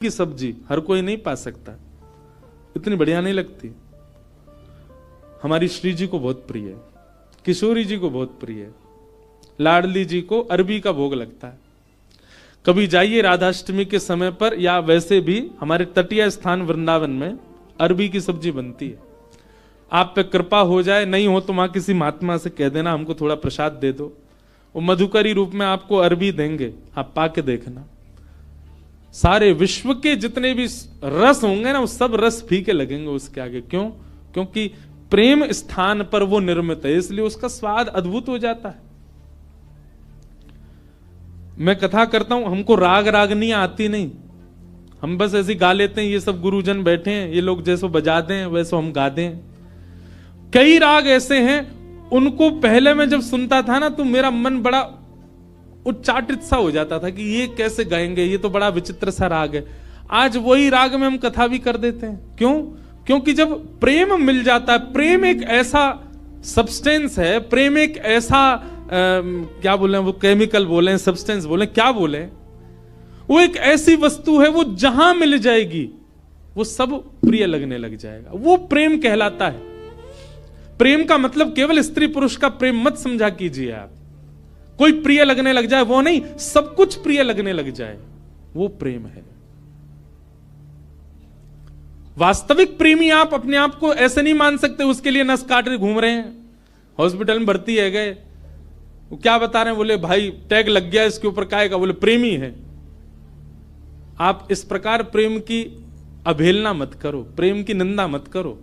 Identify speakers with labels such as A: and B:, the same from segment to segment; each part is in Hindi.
A: की सब्जी हर कोई नहीं पा सकता, इतनी बढ़िया नहीं लगती। हमारी श्री जी को बहुत प्रिय है, किशोरी जी को बहुत प्रिय है, लाडली जी को अरबी का भोग लगता है। कभी जाइए राधाष्टमी के समय पर, या वैसे भी हमारे तटीय स्थान वृंदावन में अरबी की सब्जी बनती है। आप पे कृपा हो जाए, नहीं हो तो वहां किसी महात्मा से कह देना हमको थोड़ा प्रसाद दे दो, वो मधुकरी रूप में आपको अरबी देंगे, आप पाके देखना। सारे विश्व के जितने भी रस होंगे ना, वो सब रस फीके लगेंगे उसके आगे। क्यों? क्योंकि प्रेम स्थान पर वो निर्मित है, इसलिए उसका स्वाद अद्भुत हो जाता है। मैं कथा करता हूं, हमको राग रागनी आती नहीं, हम बस ऐसे गा लेते हैं। ये सब गुरुजन बैठे हैं, ये लोग जैसो बजा दें वैसो हम गा दें। कई राग ऐसे हैं, उनको पहले मैं जब सुनता था ना, तो मेरा मन बड़ा उच्चाटित सा हो जाता था कि ये कैसे गाएंगे, ये तो बड़ा विचित्र सा राग है। आज वही राग में हम कथा भी कर देते हैं। क्यों? क्योंकि जब प्रेम मिल जाता है, प्रेम एक ऐसा सब्सटेंस है, प्रेम एक ऐसा क्या बोले वो, केमिकल बोले, सब्सटेंस बोले, क्या बोले, वो एक ऐसी वस्तु है, वो जहां मिल जाएगी वो सब प्रिय लगने लग जाएगा। वो प्रेम कहलाता है। प्रेम का मतलब केवल स्त्री पुरुष का प्रेम मत समझा कीजिए आप। कोई प्रिय लगने लग जाए वो नहीं, सब कुछ प्रिय लगने लग जाए, वो प्रेम है। वास्तविक प्रेमी आप अपने आप को ऐसे नहीं मान सकते, उसके लिए नस काट रहे घूम रहे हैं, हॉस्पिटल में भर्ती है गए, वो क्या बता रहे हैं, बोले भाई टैग लग गया इसके ऊपर, काहे का, बोले प्रेमी है। आप इस प्रकार प्रेम की अवहेलना मत करो, प्रेम की निंदा मत करो।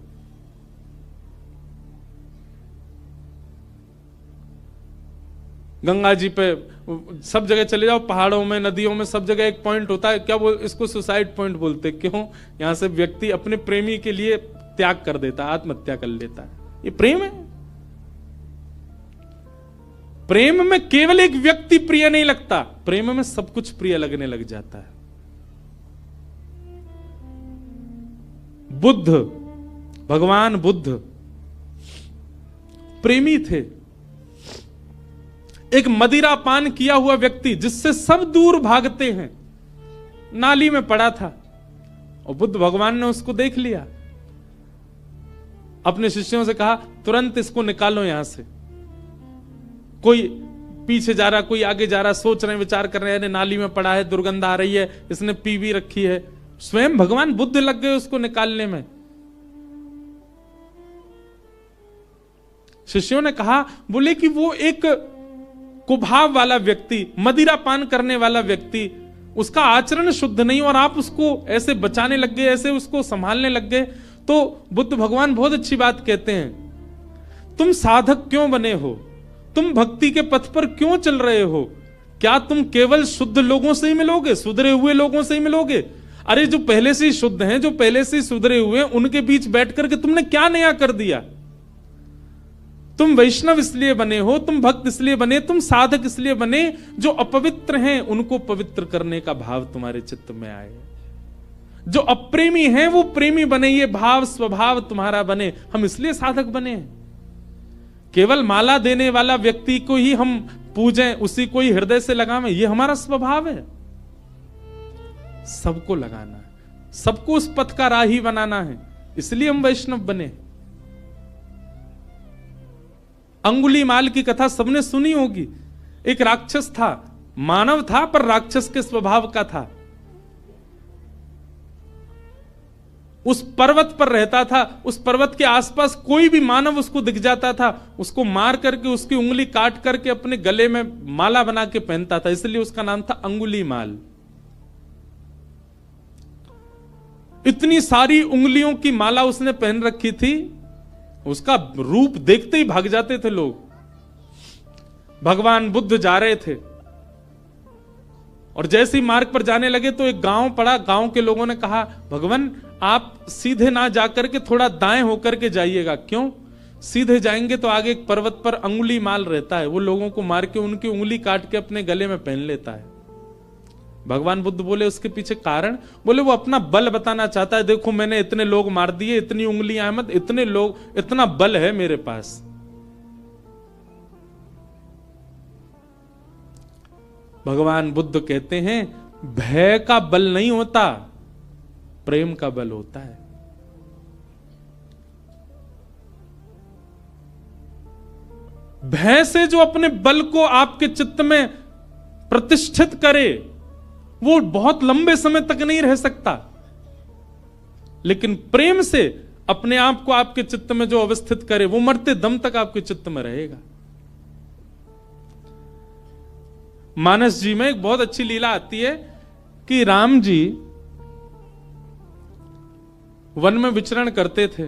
A: गंगा जी पे सब जगह चले जाओ, पहाड़ों में, नदियों में, सब जगह एक पॉइंट होता है, क्या बोल, इसको सुसाइड पॉइंट बोलते। क्यों? यहां से व्यक्ति अपने प्रेमी के लिए त्याग कर देता है, आत्महत्या कर लेता है। ये प्रेम है। प्रेम में केवल एक व्यक्ति प्रिय नहीं लगता, प्रेम में सब कुछ प्रिय लगने लग जाता है। बुद्ध, भगवान बुद्ध प्रेमी थे। एक मदिरा पान किया हुआ व्यक्ति जिससे सब दूर भागते हैं, नाली में पड़ा था और बुद्ध भगवान ने उसको देख लिया। अपने शिष्यों से कहा तुरंत इसको निकालो यहां से। कोई पीछे जा रहा, कोई आगे जा रहा, सोच रहे हैं, विचार कर रहे हैं, नाली में पड़ा है, दुर्गंध आ रही है, इसने पी भी रखी है। स्वयं भगवान बुद्ध लग गए उसको निकालने में। शिष्यों ने कहा, बोले कि वो एक कुभाव वाला व्यक्ति, मदिरा पान करने वाला व्यक्ति, उसका आचरण शुद्ध नहीं, और आप उसको ऐसे बचाने लग गए, ऐसे उसको संभालने लग गए। तो बुद्ध भगवान बहुत अच्छी बात कहते हैं, तुम साधक क्यों बने हो, तुम भक्ति के पथ पर क्यों चल रहे हो? क्या तुम केवल शुद्ध लोगों से ही मिलोगे, सुधरे हुए लोगों से ही मिलोगे? अरे जो पहले से ही शुद्ध हैं, जो पहले से ही सुधरे हुए हैं, उनके बीच बैठ करके तुमने क्या नया कर दिया? तुम वैष्णव इसलिए बने हो, तुम भक्त इसलिए बने, तुम साधक इसलिए बने, जो अपवित्र हैं उनको पवित्र करने का भाव तुम्हारे चित्त में आए। जो अप्रेमी हैं वो प्रेमी बने, ये भाव स्वभाव तुम्हारा बने। हम इसलिए साधक बने हैं। केवल माला देने वाला व्यक्ति को ही हम पूजें, उसी को ही हृदय से लगावें, ये हमारा स्वभाव है। सबको लगाना है, सबको उस पथ का राही बनाना है, इसलिए हम वैष्णव बने। अंगुलीमाल की कथा सबने सुनी होगी। एक राक्षस था, मानव था पर राक्षस के स्वभाव का था। उस पर्वत पर रहता था, उस पर्वत के आसपास कोई भी मानव उसको दिख जाता था, उसको मार करके उसकी उंगली काट करके अपने गले में माला बना के पहनता था, इसलिए उसका नाम था अंगुलीमाल। इतनी सारी उंगलियों की माला उसने पहन रखी थी, उसका रूप देखते ही भाग जाते थे लोग। भगवान बुद्ध जा रहे थे और जैसे ही मार्ग पर जाने लगे तो एक गांव पड़ा। गांव के लोगों ने कहा, भगवान आप सीधे ना जाकर के थोड़ा दाएं होकर के जाइएगा। क्यों? सीधे जाएंगे तो आगे एक पर्वत पर अंगुली माल रहता है, वो लोगों को मार के उनकी उंगली काट के अपने गले में पहन लेता है। भगवान बुद्ध बोले उसके पीछे कारण, बोले वो अपना बल बताना चाहता है, देखो मैंने इतने लोग मार दिए, इतनी उंगलियां मत, इतने लोग, इतना बल है मेरे पास। भगवान बुद्ध कहते हैं भय का बल नहीं होता, प्रेम का बल होता है। भय से जो अपने बल को आपके चित्त में प्रतिष्ठित करे वो बहुत लंबे समय तक नहीं रह सकता, लेकिन प्रेम से अपने आप को आपके चित्त में जो अवस्थित करे वो मरते दम तक आपके चित्त में रहेगा। मानस जी में एक बहुत अच्छी लीला आती है कि राम जी वन में विचरण करते थे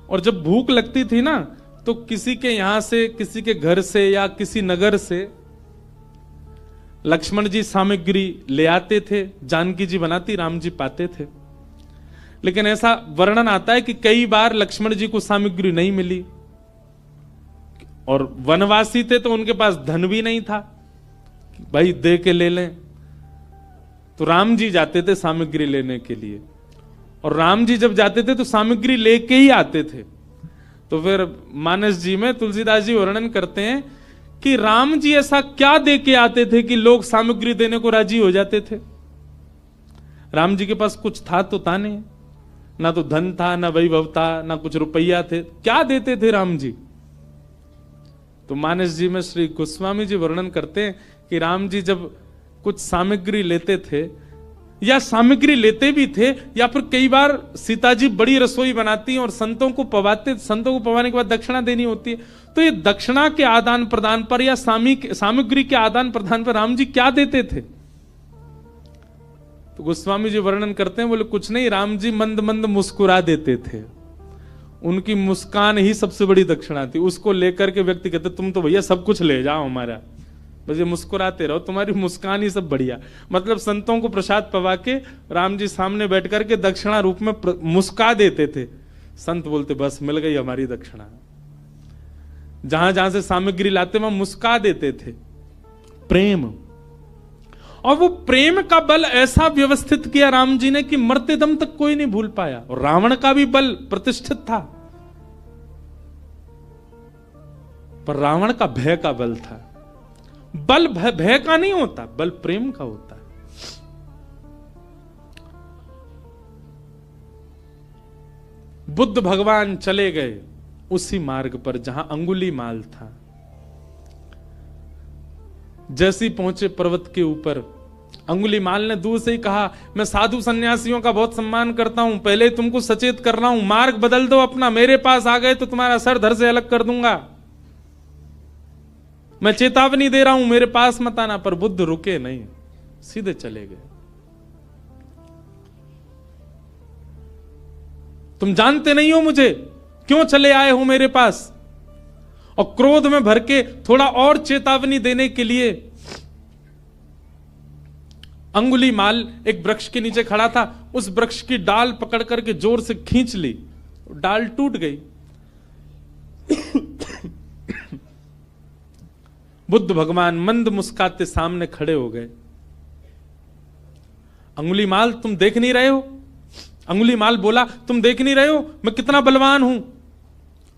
A: और जब भूख लगती थी ना तो किसी के यहां से, किसी के घर से या किसी नगर से लक्ष्मण जी सामग्री ले आते थे, जानकी जी बनाती, राम जी पाते थे। लेकिन ऐसा वर्णन आता है कि कई बार लक्ष्मण जी को सामग्री नहीं मिली और वनवासी थे तो उनके पास धन भी नहीं था, भाई दे के ले लें। तो राम जी जाते थे सामग्री लेने के लिए, और राम जी जब जाते थे तो सामग्री लेके ही आते थे। तो फिर मानस जी में तुलसीदास जी वर्णन करते हैं कि राम जी ऐसा क्या दे के आते थे कि लोग सामग्री देने को राजी हो जाते थे। राम जी के पास कुछ था तो था नहीं, ना तो धन था, ना वैभव था, ना कुछ रुपया थे, क्या देते थे राम जी। तो मानस जी में श्री गोस्वामी जी वर्णन करते हैं कि राम जी जब कुछ सामग्री लेते थे या सामग्री लेते भी थे, या फिर कई बार सीता जी बड़ी रसोई बनाती हैं और संतों को पवाते, संतों को पवाने के बाद दक्षिणा देनी होती है, तो ये दक्षिणा के आदान प्रदान पर या सामग्री के आदान प्रदान पर राम जी क्या देते थे। तो गोस्वामी जी वर्णन करते हैं, बोले कुछ नहीं, राम जी मंद मंद मुस्कुरा देते थे, उनकी मुस्कान ही सबसे बड़ी दक्षिणा थी। उसको लेकर के व्यक्ति कहते तुम तो भैया सब कुछ ले जाओ हमारा, बस ये मुस्कुराते रहो, तुम्हारी मुस्कान ही सब बढ़िया। मतलब संतों को प्रसाद पवा के राम जी सामने बैठ करके दक्षिणा रूप में मुस्का देते थे। संत बोलते बस मिल गई हमारी दक्षिणा। जहां जहां से सामग्री लाते वहां मुस्का देते थे। प्रेम, और वो प्रेम का बल ऐसा व्यवस्थित किया राम जी ने कि मरते दम तक कोई नहीं भूल पाया। और रावण का भी बल प्रतिष्ठित था, पर रावण का भय का बल था। बल भय का नहीं होता, बल प्रेम का होता है। बुद्ध भगवान चले गए उसी मार्ग पर जहां अंगुलीमाल था। जैसे ही पहुंचे पर्वत के ऊपर, अंगुलीमाल ने दूर से ही कहा मैं साधु सन्यासियों का बहुत सम्मान करता हूं, पहले तुमको सचेत कर रहा हूं, मार्ग बदल दो अपना, मेरे पास आ गए तो तुम्हारा सर धड़ से अलग कर दूंगा, मैं चेतावनी दे रहा हूं, मेरे पास मत आना। पर बुद्ध रुके नहीं, सीधे चले गए। तुम जानते नहीं हो मुझे, क्यों चले आए हो मेरे पास। और क्रोध में भर के थोड़ा और चेतावनी देने के लिए अंगुलीमाल एक वृक्ष के नीचे खड़ा था, उस वृक्ष की डाल पकड़ करके जोर से खींच ली, डाल टूट गई। बुद्ध भगवान मंद मुस्काते सामने खड़े हो गए। अंगुलीमाल तुम देख नहीं रहे हो। अंगुलीमाल बोला तुम देख नहीं रहे हो मैं कितना बलवान हूं,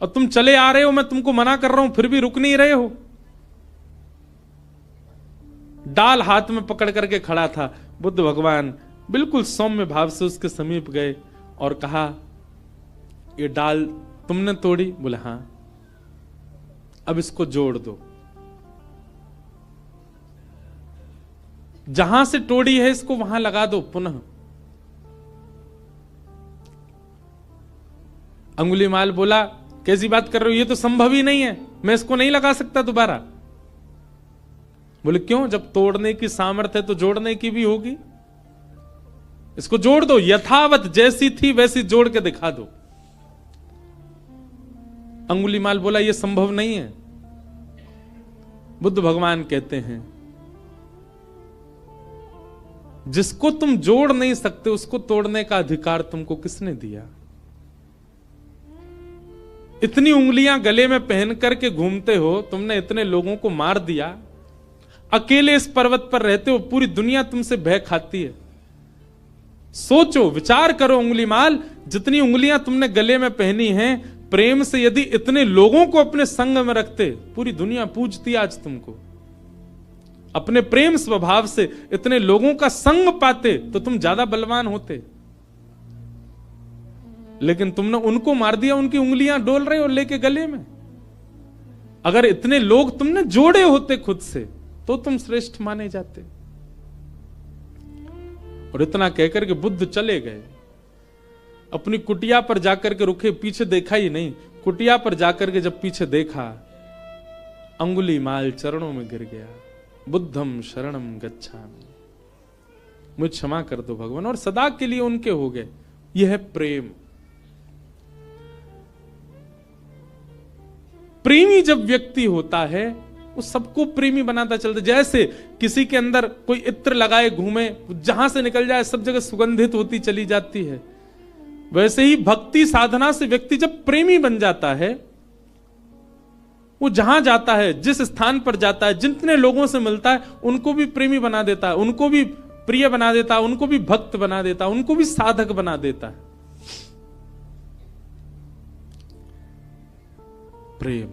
A: और तुम चले आ रहे हो, मैं तुमको मना कर रहा हूं फिर भी रुक नहीं रहे हो। डाल हाथ में पकड़ करके खड़ा था। बुद्ध भगवान बिल्कुल सौम्य भाव से उसके समीप गए और कहा ये डाल तुमने तोड़ी। बोले हां, अब इसको जोड़ दो, जहां से तोड़ी है इसको वहां लगा दो पुनः। अंगुलीमाल बोला कैसी बात कर रहे हो, ये तो संभव ही नहीं है, मैं इसको नहीं लगा सकता दोबारा। बोले क्यों, जब तोड़ने की सामर्थ्य है तो जोड़ने की भी होगी, इसको जोड़ दो, यथावत जैसी थी वैसी जोड़ के दिखा दो। अंगुलीमाल बोला यह संभव नहीं है। बुद्ध भगवान कहते हैं जिसको तुम जोड़ नहीं सकते उसको तोड़ने का अधिकार तुमको किसने दिया। इतनी उंगलियां गले में पहन करके घूमते हो, तुमने इतने लोगों को मार दिया, अकेले इस पर्वत पर रहते हो, पूरी दुनिया तुमसे भय खाती है। सोचो, विचार करो अंगुलीमाल, जितनी उंगलियां तुमने गले में पहनी हैं, प्रेम से यदि इतने लोगों को अपने संग में रखते, पूरी दुनिया पूजती आज तुमको। अपने प्रेम स्वभाव से इतने लोगों का संग पाते तो तुम ज्यादा बलवान होते। लेकिन तुमने उनको मार दिया, उनकी उंगलियां डोल रहे हो लेके गले में। अगर इतने लोग तुमने जोड़े होते खुद से तो तुम श्रेष्ठ माने जाते। और इतना कहकर के बुद्ध चले गए। अपनी कुटिया पर जाकर के रुके, पीछे देखा ही नहीं। कुटिया पर जाकर के जब पीछे देखा, अंगुलीमाल चरणों में गिर गया। बुद्धम शरणम गच्छामि, मुझे क्षमा कर दो भगवान, और सदा के लिए उनके हो गए। यह है प्रेम। प्रेमी जब व्यक्ति होता है वो सबको प्रेमी बनाता चलता। जैसे किसी के अंदर कोई इत्र लगाए घूमे, जहां से निकल जाए सब जगह सुगंधित होती चली जाती है, वैसे ही भक्ति साधना से व्यक्ति जब प्रेमी बन जाता है, वो जहां जाता है, जिस स्थान पर जाता है, जितने लोगों से मिलता है, उनको भी प्रेमी बना देता है, उनको भी प्रिय बना देता है, उनको भी भक्त बना देता है, उनको भी साधक बना देता है। प्रेम।